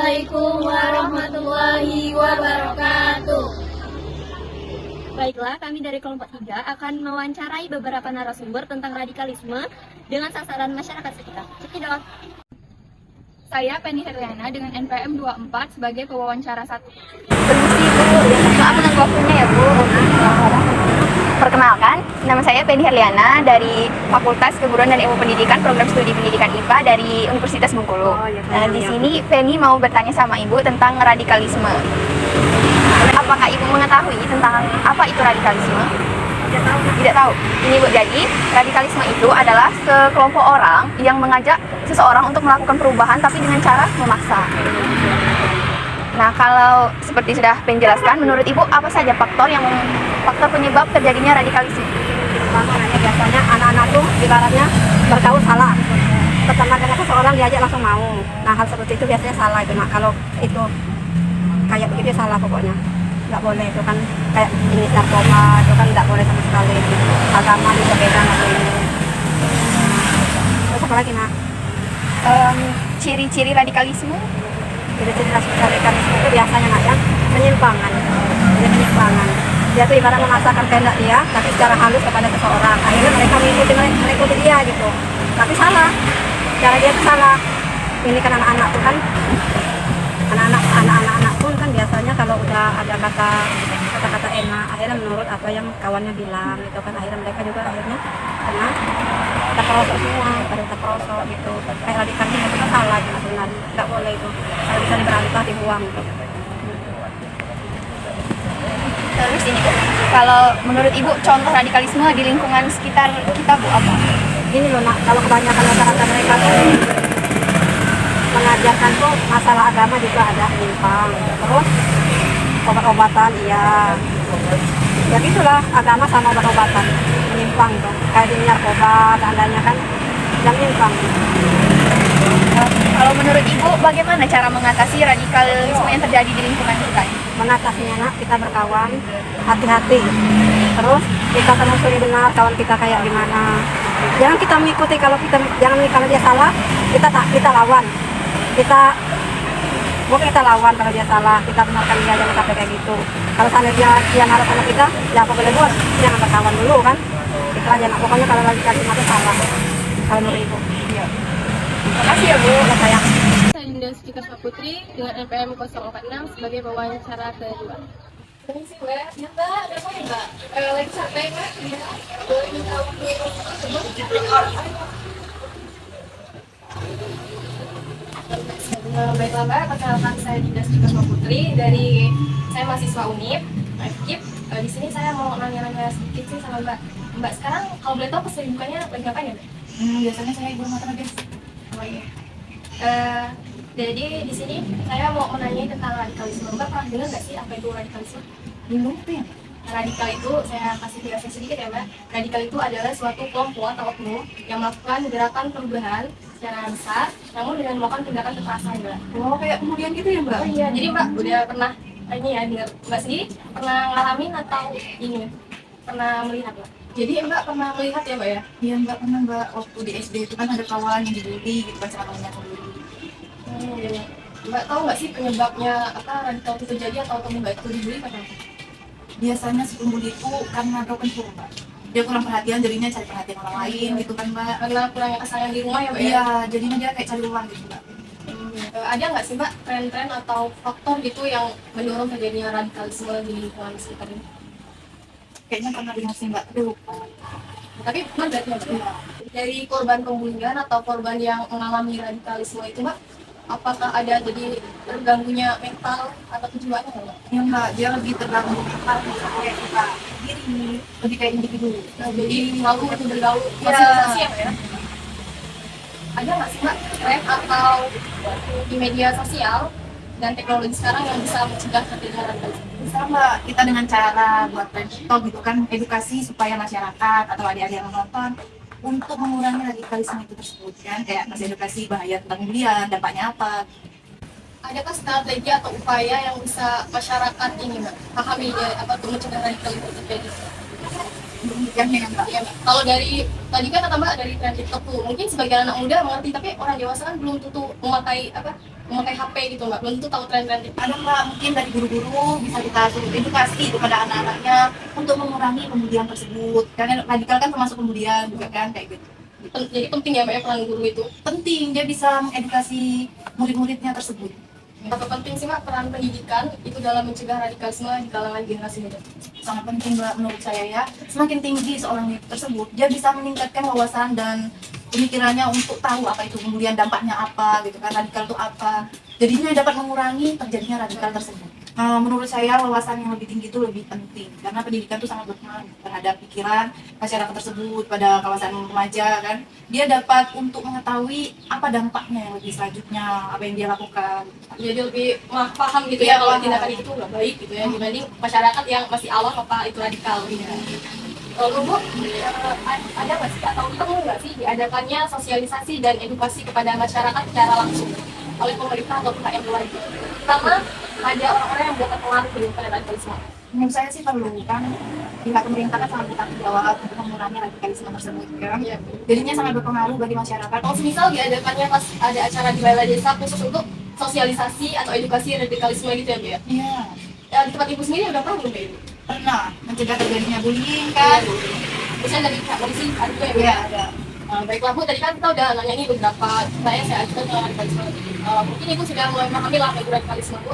Assalamualaikum warahmatullahi wabarakatuh. Baiklah, kami dari kelompok 3 akan mewawancarai beberapa narasumber tentang radikalisme dengan sasaran masyarakat sekitar. Cekidot. Saya Penny Herliana dengan NPM 24 sebagai pewawancara 1. Permisi Bu, aku nunggu waktunya ya Bu. Perkenalkan, nama saya Penny Herliana dari Fakultas Keguruan dan Ilmu Pendidikan Program Studi Pendidikan IPA dari Universitas Bengkulu. Di sini Penny mau bertanya sama Ibu tentang radikalisme. Apakah Ibu mengetahui tentang apa itu radikalisme? Tidak tahu. Ini Bu, jadi radikalisme itu adalah sekelompok orang yang mengajak seseorang untuk melakukan perubahan tapi dengan cara memaksa. Nah, kalau seperti sudah penjelaskan, menurut Ibu apa saja faktor penyebab terjadinya radikalisme? Biasanya anak-anak tuh ibaratnya bergaul salah, berteman dengan seseorang diajak langsung mau. Nah, hal seperti itu biasanya salah itu. Nah, kalau itu kayak begitu salah pokoknya, nggak boleh. Itu kan kayak jenis narkoba, itu kan nggak boleh sama sekali. Agama juga beda, nggak boleh. Terus apa lagi nak? Ciri-ciri radikalisme? Ciri-ciri radikalisme itu biasanya nak ya penyimpangan. Jadi penyimpangan. Dia tuh ibarat memaksakan kehendak dia, tapi secara halus kepada seseorang. Akhirnya mereka mengikuti dia gitu. Tapi salah. Cara dia itu salah. Ini kan anak-anak tuh kan, anak-anak pun kan biasanya kalau udah ada kata-kata enak, akhirnya menurut apa yang kawannya bilang itu kan, akhirnya mereka juga akhirnya kena terperosok semua, pada terperosok gitu. Kayak radikalisme itu kan salah gitu sebenarnya, nggak boleh itu. Kalau bisa diberantas, dibuang gitu. Terus ini Bu, kalau menurut Ibu contoh radikalisme di lingkungan sekitar kita Bu apa? Gini loh nak, kalau kebanyakan rata-rata mereka tuh mengajarkan tuh masalah agama juga ada menyimpang. Terus obat-obatan iya, ya gitulah, agama sama obat-obatan menyimpang tuh. Kayak di narkoba, tandanya kan yang menyimpang. Kalau menurut Ibu bagaimana cara mengatasi radikalisme yang terjadi di lingkungan kita? Mengatasinya nak, kita berkawan, hati-hati. Terus kita telusuri benar kawan kita kayak gimana. Jangan kita mengikuti, kalau dia salah, kita lawan. Kita lawan kalau dia salah, kita benarkan dia, jangan sampai kayak gitu. Kalau seandainya dia naruh sama kita, ya apa boleh buat, jangan berkawan dulu kan. Itu aja nak, pokoknya kalau radikalisme itu salah. Kalau menurut Ibu. Iya. Terima kasih ya Bu. Sayang. Saya Dinda Sujika Putri dengan NPM 046 sebagai pewawancara kedua. Permisi Mbak, ya Mbak, ada apa ya Mbak? Lagi santai Mbak? Boleh minta waktu Baiklah Mbak, perkenalkan saya Dinda Sujika Putri dari saya mahasiswa UNIF, FKIP. Di sini saya mau nanya-nanya sedikit sih sama Mbak. Mbak sekarang kalau boleh tahu kesibukannya lagi ngapain ya Mbak? Biasanya saya ibu rumah tangga guys. Oh iya. Jadi di sini saya mau menanyai tentang radikalisme. Mbak pernah dengar nggak sih apa itu radikalisme? Bingung itu ya? Radikal itu, saya kasih penjelasan sedikit ya Mbak. Radikal itu adalah suatu kelompok atau oknum yang melakukan gerakan perubahan secara besar, namun dengan melakukan tindakan kekerasan Mbak. Oh, kayak kemudian gitu ya Mbak? Oh iya, jadi Mbak udah pernah ini ya dengar, Mbak sendiri pernah ngalamin atau ini pernah melihat Mbak? Jadi Mbak pernah melihat ya Mbak ya? Iya Mbak pernah Mbak, waktu di SD itu kan ada kawalan yang dibully gitu kan, ceramahnya dibully. Iya. Mbak tahu nggak sih penyebabnya apa radikal itu terjadi atau Mbak itu dibully karena apa? Biasanya si pembuli itu karena broken home Mbak. Dia kurang perhatian, jadinya cari perhatian orang lain gitu kan Mbak. Karena kurangnya kesayang di rumah ya Mbak? Iya, jadinya dia kayak cari uang gitu Mbak. Ada nggak sih Mbak tren-tren atau faktor gitu yang mendorong terjadinya radikalisme di lingkungan sekitar ini? Kayaknya pernah dengar sih Mbak, tapi lupa. Tapi Mbak berarti ya, Mbak, dari korban pembulian atau korban yang mengalami radikalisme itu Mbak, apakah ada jadi terganggunya mental atau kejiwaannya Mbak? Ya Mbak, dia lebih terganggu mental, kayak kita diri, lebih kayak individu. Nah, jadi malu untuk bergaul, Iya. sosialisasi ya Mbak ya? Ada nggak sih Mbak tren atau di media sosial dan teknologi sekarang yang bisa mencegah terjadinya radikalisme? Bisa Mbak, kita dengan cara buat tren TikTok gitu kan, edukasi supaya masyarakat atau adik-adik yang menonton untuk mengurangi radikalisme itu tersebut kan, kayak ngasih edukasi bahaya tentang pembulian, dampaknya apa. Adakah strategi atau upaya yang bisa masyarakat ini Mbak pahami ya, apa untuk mencegah radikalisme terjadi? Yang Mbak. Ya, Mbak. Kalau dari tadi kan kata Mbak dari tren TikTok tuh, mungkin sebagian anak muda mengerti, tapi orang dewasa kan belum tentu memakai apa memakai HP gitu Mbak, belum tentu tahu tren-tren itu. Ada Mbak, mungkin dari guru-guru bisa kita suruh edukasi kepada anak-anaknya untuk mengurangi pembulian tersebut. Karena radikal kan termasuk pembulian juga kan, kayak gitu. Jadi penting ya Mbak ya peran guru itu. Penting, dia bisa mengedukasi murid-muridnya tersebut. Atau penting sih Mbak peran pendidikan itu dalam mencegah radikalisme di kalangan generasi muda. Sangat penting Mbak menurut saya ya. Semakin tinggi seorang tersebut, dia bisa meningkatkan wawasan dan pemikirannya untuk tahu apa itu pembulian, dampaknya apa gitu kan, radikal itu apa. Jadinya dapat mengurangi terjadinya radikal tersebut. Menurut saya wawasan yang lebih tinggi itu lebih penting karena pendidikan itu sangat berpengaruh terhadap pikiran masyarakat tersebut pada kawasan remaja kan. Dia dapat untuk mengetahui apa dampaknya yang lebih selanjutnya, apa yang dia lakukan. Jadi lebih paham gitu ya Iya, kalau paham. tindakan itu nggak baik gitu ya dibanding masyarakat yang masih awam apa itu radikal gitu. Lalu Bu, ada nggak sih atau perlu nggak sih diadakannya sosialisasi dan edukasi kepada masyarakat secara langsung oleh pemerintah atau pihak yang luar? Pertama, ada orang-orang yang bukan pengaruh gitu pada radikalisme. Menurut saya sih perlu kan, pihak pemerintah kan sangat bertanggung jawab untuk mengurangi radikalisme tersebut kan. Iya. Jadinya sangat berpengaruh bagi masyarakat. Kalau semisal diadakannya pas ada acara di balai desa khusus untuk sosialisasi atau edukasi radikalisme gitu ya Bu ya? Iya, Ya, di tempat Ibu sendiri udah pernah belum kayak Ibu? pernah mencegah terjadinya bullying kan. Misalnya dari pihak polisi ada juga ya Bu? Iya, ada. Baiklah Bu, tadi kan kita udah nanya nih beberapa saya ajukan ke radikalisme. Mungkin Ibu sudah mulai memahami lah tentang radikalisme Bu.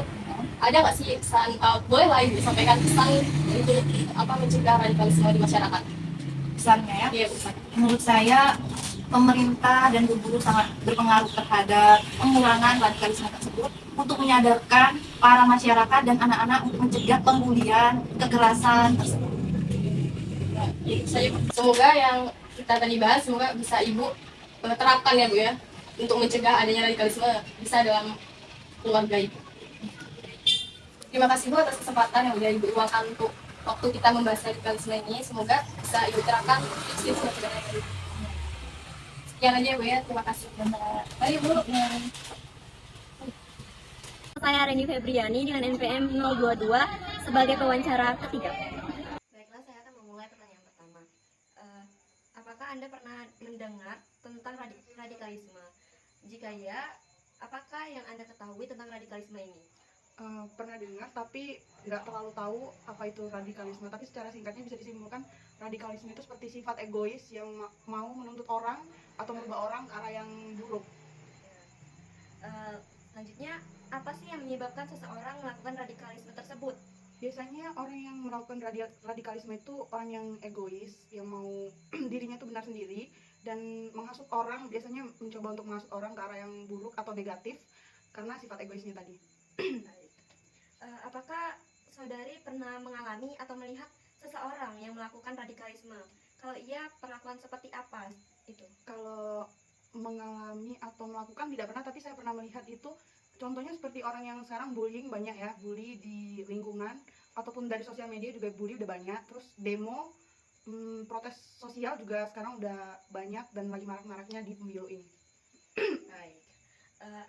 Ada nggak sih pesan, boleh lah Ibu sampaikan pesan untuk apa mencegah radikalisme di masyarakat? Pesannya ya. Iya Bu. Menurut saya pemerintah dan guru-guru sangat berpengaruh terhadap pengurangan radikalisme tersebut untuk menyadarkan para masyarakat dan anak-anak untuk mencegah pembulian, kekerasan tersebut. Semoga yang kita tadi bahas semoga bisa Ibu terapkan ya Bu ya untuk mencegah adanya radikalisme bisa dalam keluarga Ibu. Terima kasih Bu atas kesempatan yang udah Ibu luangkan untuk waktu kita membahas radikalisme ini. Semoga bisa Ibu terapkan tips-tips pencegahan ini. Sekian aja Bu ya, terima kasih. Mari Bu. Saya Reni Febriani dengan NPM 022 sebagai pewawancara ketiga. Baiklah, saya akan memulai pertanyaan pertama. Apakah Anda pernah mendengar tentang radikalisme? Jika ya, apakah yang Anda ketahui tentang radikalisme ini? Pernah dengar tapi nggak terlalu tahu apa itu radikalisme, tapi secara singkatnya bisa disimpulkan radikalisme itu seperti sifat egois yang mau menuntut orang atau merubah orang ke arah yang buruk. Selanjutnya, apa sih yang menyebabkan seseorang melakukan radikalisme tersebut? Biasanya orang yang melakukan radikalisme itu orang yang egois, yang mau dirinya itu benar sendiri dan menghasut orang, biasanya mencoba untuk menghasut orang ke arah yang buruk atau negatif karena sifat egoisnya tadi. Apakah saudari pernah mengalami atau melihat seseorang yang melakukan radikalisme? Kalau iya, perlakuan seperti apa itu? Kalau mengalami atau melakukan tidak pernah, tapi saya pernah melihat itu. Contohnya seperti orang yang sekarang bullying banyak ya, bully di lingkungan ataupun dari sosial media juga bully udah banyak. Terus demo, protes sosial juga sekarang udah banyak dan lagi marak-maraknya di pemilu ini. Baik.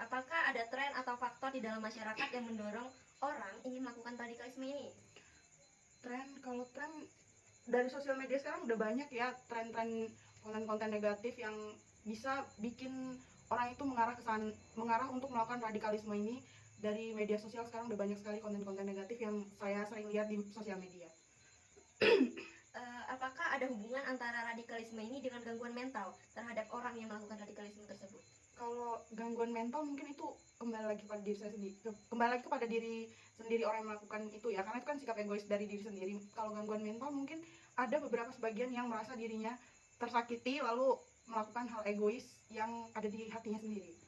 Apakah ada tren atau faktor di dalam masyarakat yang mendorong orang ingin melakukan radikalisme ini? Kalau tren dari sosial media sekarang udah banyak ya, tren-tren konten-konten negatif yang bisa bikin orang itu mengarah untuk melakukan radikalisme ini. Dari media sosial sekarang udah banyak sekali konten-konten negatif yang saya sering lihat di sosial media. Apakah ada hubungan antara radikalisme ini dengan gangguan mental terhadap orang yang melakukan radikalisme tersebut? Kalau gangguan mental mungkin itu kembali lagi pada diri saya sendiri, kembali lagi kepada diri sendiri orang yang melakukan itu ya, karena itu kan sikap egois dari diri sendiri. Kalau gangguan mental mungkin ada beberapa sebagian yang merasa dirinya tersakiti lalu melakukan hal egois yang ada di hatinya sendiri.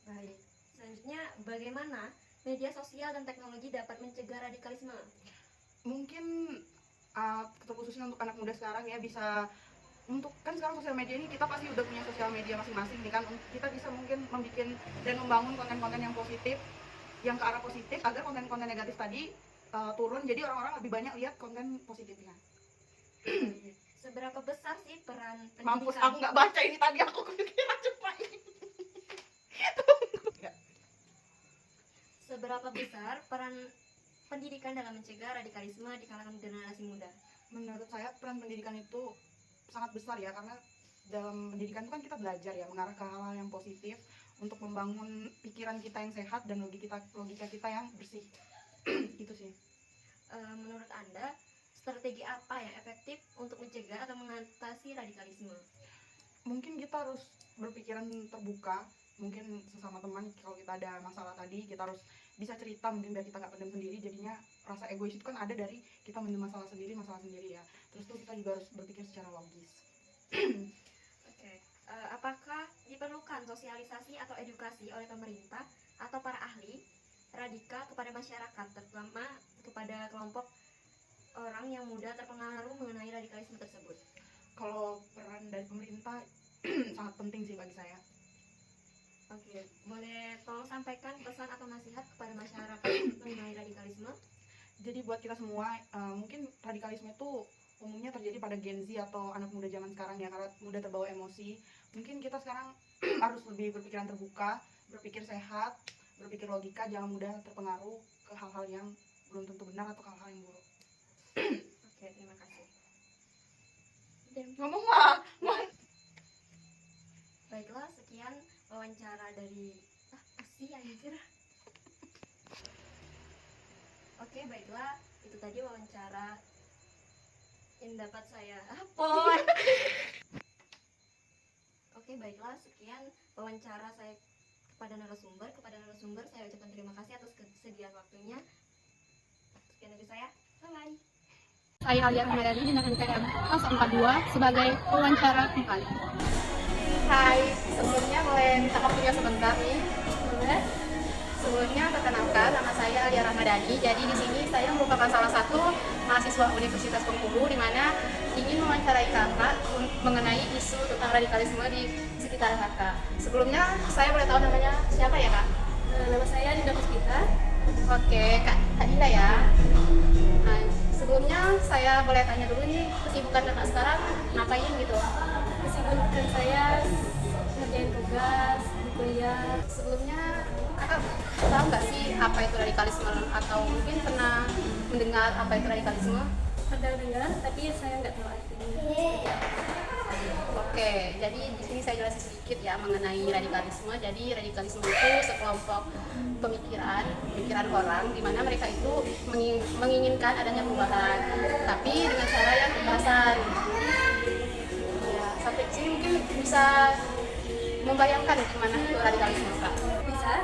Baik. Selanjutnya, bagaimana media sosial dan teknologi dapat mencegah radikalisme? Mungkin terkhususnya untuk anak muda sekarang ya, bisa untuk kan sekarang sosial media ini kita pasti udah punya sosial media masing-masing nih kan, kita bisa mungkin membuat dan membangun konten-konten yang positif, yang ke arah positif agar konten-konten negatif tadi turun, jadi orang-orang lebih banyak lihat konten positifnya. Seberapa besar sih peran Mampus, pendidikan? aku nggak baca ini tadi, aku kepikiran cepat. Seberapa besar peran pendidikan dalam mencegah radikalisme di kalangan generasi muda? Menurut saya peran pendidikan itu sangat besar ya, karena dalam pendidikan itu kan kita belajar ya mengarah ke hal-hal yang positif untuk membangun pikiran kita yang sehat dan logika kita yang bersih. Gitu sih. Menurut Anda, strategi apa yang efektif untuk mencegah atau mengatasi radikalisme? Mungkin kita harus berpikiran terbuka, mungkin sesama teman kalau kita ada masalah tadi kita harus bisa cerita, mungkin biar kita nggak pendam sendiri. Jadinya rasa egois itu kan ada dari kita mendem masalah sendiri ya. Terus tuh kita juga harus berpikir secara logis. Oke. Apakah diperlukan sosialisasi atau edukasi oleh pemerintah atau para ahli radikal kepada masyarakat, terutama kepada kelompok orang yang mudah terpengaruh mengenai radikalisme tersebut? Kalau peran dari pemerintah sangat penting sih bagi saya. Oke, boleh tolong sampaikan pesan atau nasihat kepada masyarakat mengenai radikalisme? Jadi buat kita semua, mungkin radikalisme itu umumnya terjadi pada Gen Z atau anak muda zaman sekarang ya, karena mudah terbawa emosi. Mungkin kita sekarang harus lebih berpikiran terbuka, berpikir sehat, berpikir logika, jangan mudah terpengaruh ke hal-hal yang belum tentu benar atau hal-hal yang buruk. Oke, terima kasih. Ngomong mah. Baiklah, sekian wawancara dari anjir. Oke, baiklah, itu tadi wawancara yang dapat saya Oke, baiklah, sekian wawancara saya kepada narasumber. Saya ucapkan terima kasih atas kesediaan waktunya. Sekian dari saya. Bye. Saya Alia Ramadhani dengan NPM 042 sebagai wawancara kembali. Hai, sebelumnya boleh minta waktunya sebentar nih? Boleh. Sebelumnya perkenalkan, nama saya Alia Ramadhani. Jadi di sini saya merupakan salah satu mahasiswa Universitas Bengkulu di mana ingin mewawancarai kakak mengenai isu tentang radikalisme di sekitar kakak. Sebelumnya saya boleh tahu namanya siapa ya kak? Nama saya Dinda Puspita. Oke, Kak Dinda ya. Nah, sebelumnya saya boleh tanya dulu nih, kesibukan kakak sekarang ngapain gitu? Kesibukan saya ngerjain tugas di kuliah. Sebelumnya kakak tahu nggak sih apa itu radikalisme atau mungkin pernah mendengar apa itu radikalisme? Pernah dengar, tapi saya nggak tahu artinya. Oke, jadi di sini saya jelasin sedikit ya mengenai radikalisme. Jadi radikalisme itu sekelompok pemikiran orang di mana mereka itu menginginkan adanya perubahan, tapi dengan cara yang kekerasan. Ya, sampai sini mungkin bisa membayangkan gimana itu radikalisme kak? Bisa?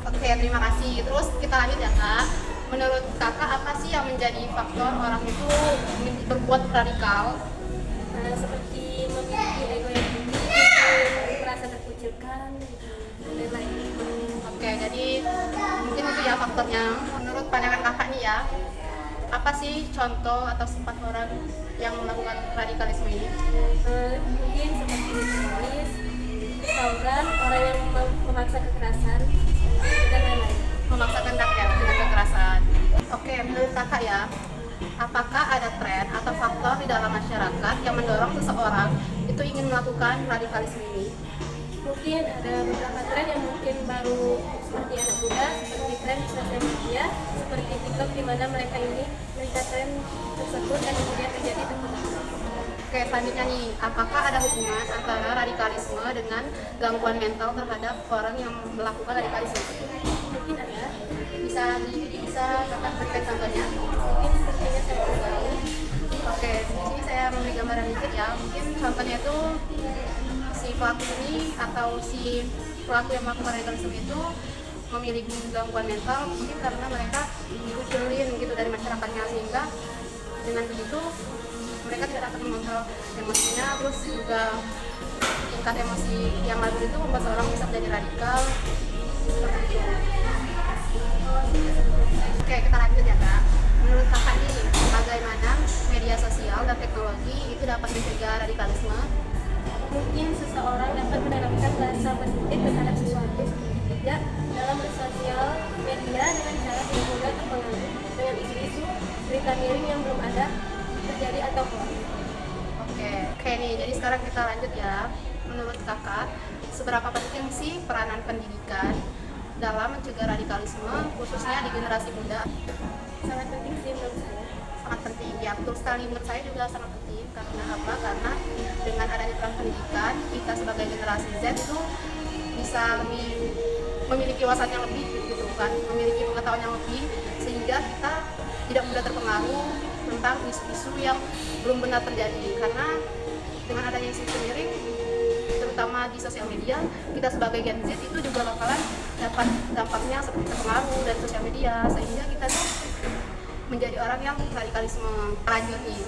Oke, terima kasih. Terus kita lanjut ya kak. Menurut kakak apa sih yang menjadi faktor orang itu berbuat radikal? Seperti memiliki ego yang tinggi, mungkin merasa terkucilkan, dan lain-lain. Oke, jadi mungkin itu ya faktornya. Menurut pandangan kakak nih ya, apa sih contoh atau sifat orang yang melakukan radikalisme ini? Mungkin seperti teroris, tawuran, orang yang memaksa kekerasan, dan lain-lain. Memaksakan rakyat dengan kekerasan. Oke, menurut kakak ya, apakah ada tren atau faktor di dalam masyarakat yang mendorong seseorang itu ingin melakukan radikalisme ini? Mungkin ada beberapa tren yang mungkin baru seperti anak muda, seperti tren di sosial media, seperti TikTok, di mana mereka ini melihat tren tersebut dan kemudian terjadi terpengaruh. Oke, selanjutnya nih, apakah ada hubungan antara radikalisme dengan gangguan mental terhadap orang yang melakukan radikalisme? Mungkin ada, Bisa kakak berikan contohnya? mungkin sepertinya saya tahu. Oke, di sini saya memberi gambaran dikit ya. Mungkin contohnya itu si pelaku ini atau si pelaku yang melakukan radikalisme itu memiliki gangguan mental mungkin karena mereka dikucilin gitu dari masyarakatnya, sehingga dengan begitu mereka tidak dapat mengontrol emosinya. Terus juga tingkat emosi yang labil itu membuat seorang bisa menjadi radikal seperti itu. Oke, kita lanjut ya kak. Menurut kakak nih, bagaimana media sosial dan teknologi itu dapat mencegah radikalisme? Mungkin seseorang dapat menerapkan bahasa positif terhadap sesuatu seperti tidak dalam bersosial media dengan cara tidak mudah terpengaruh dengan isu-isu berita miring yang belum ada terjadi atau hoax. Oke nih, jadi sekarang kita lanjut ya. Menurut kakak, seberapa penting sih peranan pendidikan dalam mencegah radikalisme, khususnya di generasi muda? Sangat penting sih menurut saya. Sangat penting, ya betul sekali, menurut saya juga sangat penting. Karena apa? Karena dengan adanya peran pendidikan, kita sebagai generasi Z itu bisa lebih memiliki wawasan yang lebih gitu kan, memiliki pengetahuan yang lebih, sehingga kita tidak mudah terpengaruh tentang isu-isu yang belum benar terjadi. Karena dengan adanya isu miring, terutama di sosial media, kita sebagai Gen Z itu juga bakalan dapat dampaknya seperti terpengaruh dari sosial media, sehingga kita tuh menjadi orang yang radikalisme. Lanjut nih,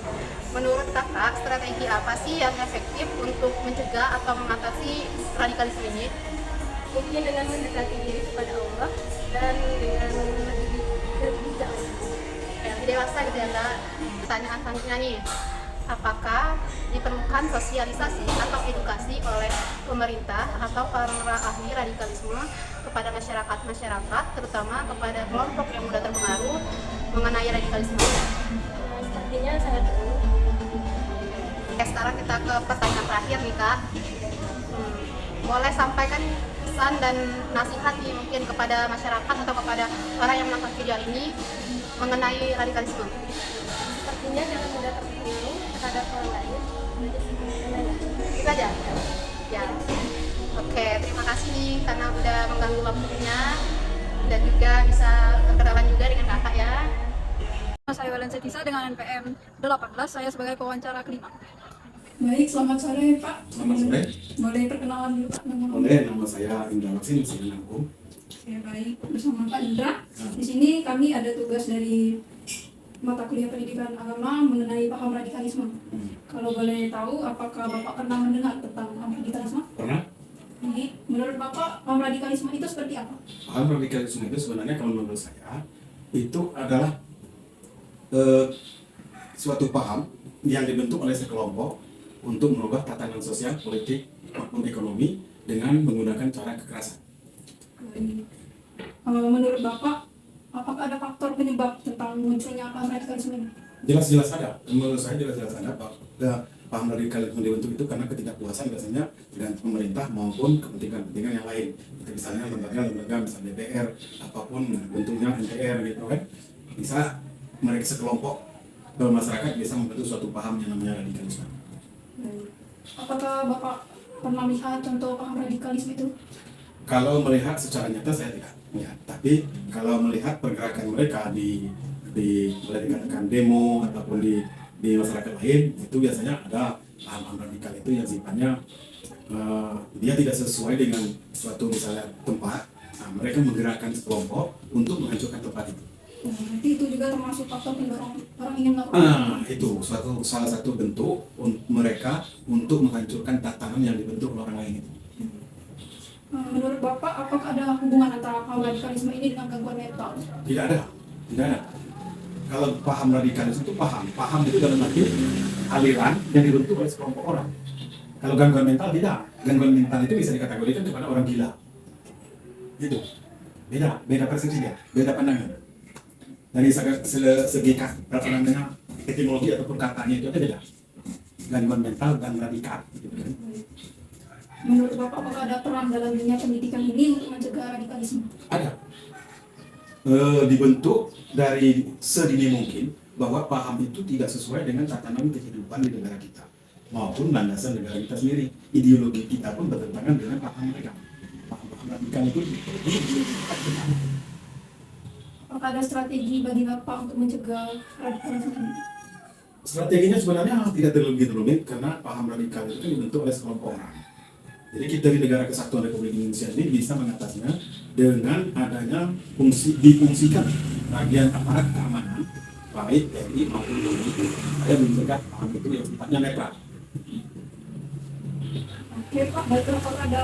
menurut kakak strategi apa sih yang efektif untuk mencegah atau mengatasi radikalisme ini? Mungkin dengan mendekati diri kepada Allah dan dengan lebih berbijak Ya, lebih dewasa gitu ya Kak. Pertanyaan selanjutnya nih, apakah diperlukan sosialisasi atau edukasi oleh pemerintah atau para ahli radikalisme kepada masyarakat, terutama kepada kelompok yang mudah terpengaruh mengenai radikalisme? sepertinya sangat perlu. Oke, sekarang kita ke pertanyaan terakhir nih Kak. Boleh sampaikan pesan dan nasihat nih mungkin kepada masyarakat atau kepada orang yang menonton video ini mengenai radikalisme? Sepertinya jangan mudah terpengaruh terhadap orang lain. Itu aja? Ya. Oke, terima kasih nih karena udah mengganggu waktunya dan juga bisa berkenalan juga dengan kakak ya. Saya Valencia Tisa dengan NPM 18, saya sebagai pewawancara kelima. Baik, selamat sore Pak. Selamat sore. Boleh perkenalan dulu Pak? Boleh, nama saya Indra Laksin, saya Nanggung. Oke, baik. Bersama Pak Indra. Di sini kami ada tugas dari mata kuliah pendidikan agama mengenai paham radikalisme. Kalau boleh tahu, apakah Bapak pernah mendengar tentang paham radikalisme? Pernah? Ini, menurut Bapak, paham radikalisme itu seperti apa? Paham radikalisme itu sebenarnya kalau menurut saya itu adalah suatu paham yang dibentuk oleh sekelompok untuk merubah tatanan sosial, politik, maupun ekonomi dengan menggunakan cara kekerasan. Baik. Menurut Bapak, apakah ada faktor penyebab tentang munculnya paham radikalisme ini? Jelas-jelas ada. Menurut saya jelas-jelas ada. Paham radikalisme dibentuk itu karena ketidakpuasan biasanya dengan pemerintah maupun kepentingan-kepentingan yang lain. Seperti misalnya lembaga-lembaga, misalnya DPR, apapun bentuknya NPR gitu kan. Bisa mereka sekelompok masyarakat bisa membentuk suatu paham yang namanya radikalisme. Baik. Apakah Bapak pernah melihat contoh paham radikalisme itu? Kalau melihat secara nyata saya tidak melihat, tapi kalau melihat pergerakan mereka di boleh dikatakan demo ataupun di masyarakat lain, itu biasanya ada paham radikal itu yang sifatnya dia tidak sesuai dengan suatu misalnya tempat. Nah, mereka menggerakkan sekelompok untuk menghancurkan tempat itu. Berarti itu juga termasuk faktor pendorong orang ingin melakukan. Itu salah satu bentuk mereka untuk menghancurkan tatanan yang dibentuk oleh orang lain itu. Menurut Bapak, apakah ada hubungan antara paham radikalisme ini dengan gangguan mental? Tidak ada. Kalau paham radikalisme itu paham itu dalam arti aliran yang dibentuk oleh sekelompok orang. Kalau gangguan mental tidak. Gangguan mental itu bisa dikategorikan kepada orang gila. Itu beda persepsinya, beda pandangan. Dari segi etimologi ataupun katanya itu ada beda. Gangguan mental dan radikal. Gitu kan. Menurut Bapak, apakah ada peran dalam dunia pendidikan ini untuk mencegah radikalisme? Ada. Dibentuk dari sedini mungkin bahwa paham itu tidak sesuai dengan tatanan kehidupan di negara kita maupun landasan negara kita sendiri. Ideologi kita pun bertentangan dengan paham mereka. Paham radikal itu Apakah ada strategi bagi Bapak untuk mencegah radikalisme ini? strateginya sebenarnya tidak terlalu rumit karena paham radikal itu kan dibentuk oleh sekelompok orang. Jadi kita di negara kesatuan Republik Indonesia ini bisa mengatasinya dengan adanya difungsikan bagian aparat keamanan baik TNI maupun Polri ada mencegah paham itu yang sifatnya netral. Oke Pak, baik, apakah ada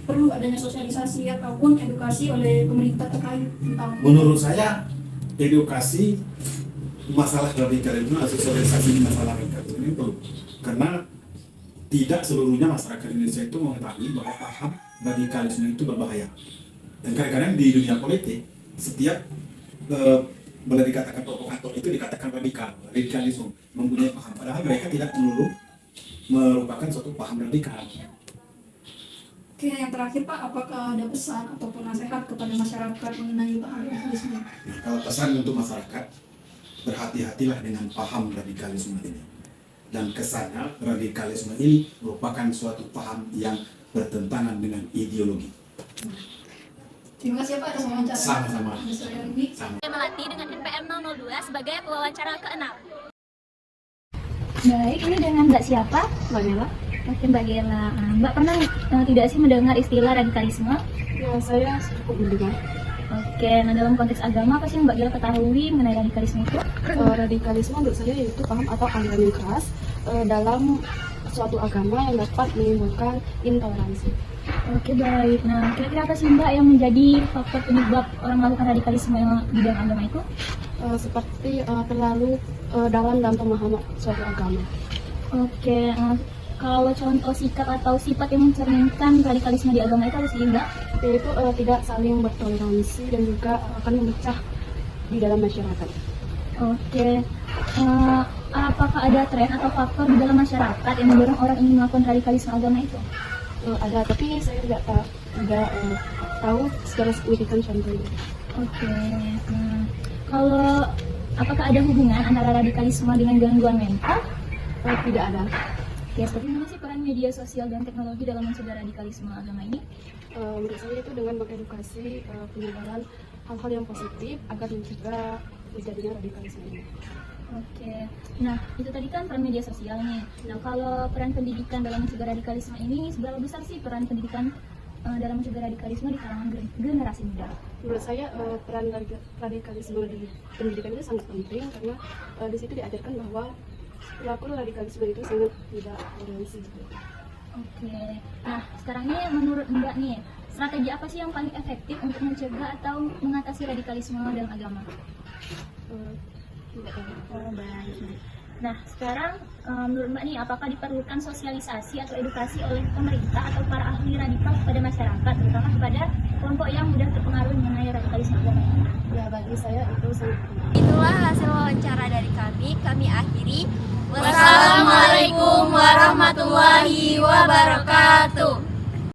perlu adanya sosialisasi ataupun edukasi oleh pemerintah terkait tentang? Menurut saya edukasi masalah radikalisme, sosialisasi masalah radikalisme ini perlu karena tidak seluruhnya masyarakat Indonesia itu mengetahui bahwa paham radikalisme itu berbahaya. Dan kadang-kadang di dunia politik setiap boleh dikatakan provokator itu dikatakan radikalisme mempunyai paham, padahal mereka tidak melulu merupakan suatu paham radikal. Oke, yang terakhir Pak, apakah ada pesan ataupun nasihat kepada masyarakat mengenai paham radikalisme? Nah, kalau pesan untuk masyarakat, berhati-hatilah dengan paham radikalisme ini. Dan kesannya radikalisme ini merupakan suatu paham yang bertentangan dengan ideologi. Terima kasih Pak atas wawancara. Sama-sama. Besok hari ini. Melati dengan NPM 002 sebagai pewawancara ke-6. Baik, ini dengan Mbak siapa? Mbak Gela. Oke, Mbak Gela. Mbak pernah tidak sih mendengar istilah radikalisme? Ya, saya cukup mendengar. Oke, nah dalam konteks agama apa sih yang Mbak Gela ketahui mengenai radikalisme itu? Radikalisme menurut saya yaitu paham atau aliran yang keras dalam suatu agama yang dapat menimbulkan intoleransi. Oke, baik. Nah, kira-kira apa sih Mbak yang menjadi faktor penyebab orang melakukan radikalisme yang di bidang agama itu? Seperti terlalu dalam pemahaman suatu agama. Oke, kalau contoh sikap atau sifat yang mencerminkan radikalisme di agama itu apa sih Mbak? Yaitu tidak saling bertoleransi dan juga akan memecah di dalam masyarakat. Oke, apakah ada tren atau faktor di dalam masyarakat yang mendorong orang ingin melakukan radikalisme agama itu? Ada, tapi saya tidak tahu secara signifikan contohnya. Oke, kalau apakah ada hubungan antara radikalisme dengan gangguan mental? Tidak ada. Ya, seperti mana sih peran media sosial dan teknologi dalam mencegah radikalisme agama ini? Menurut saya itu dengan mengedukasi penyebaran hal-hal yang positif agar mencegah terjadinya radikalisme ini. Oke, nah itu tadi kan peran media sosial nih. Nah kalau peran pendidikan dalam mencegah radikalisme ini seberapa besar sih peran pendidikan dalam mencegah radikalisme di kalangan generasi muda? Menurut saya peran radikalisme di pendidikan itu sangat penting karena di situ diajarkan bahwa pelaku radikalisme itu sangat tidak toleransi. Oke, nah sekarang nih menurut Mbak nih strategi apa sih yang paling efektif untuk mencegah atau mengatasi radikalisme dalam agama? Oh, baik. Nah, sekarang menurut Mbak nih, apakah diperlukan sosialisasi atau edukasi oleh pemerintah atau para ahli radikal kepada masyarakat, terutama kepada kelompok yang mudah terpengaruh mengenai radikalisme agama? Ya, bagi saya itu sangat penting. Itulah hasil wawancara dari kami. Kami akhiri.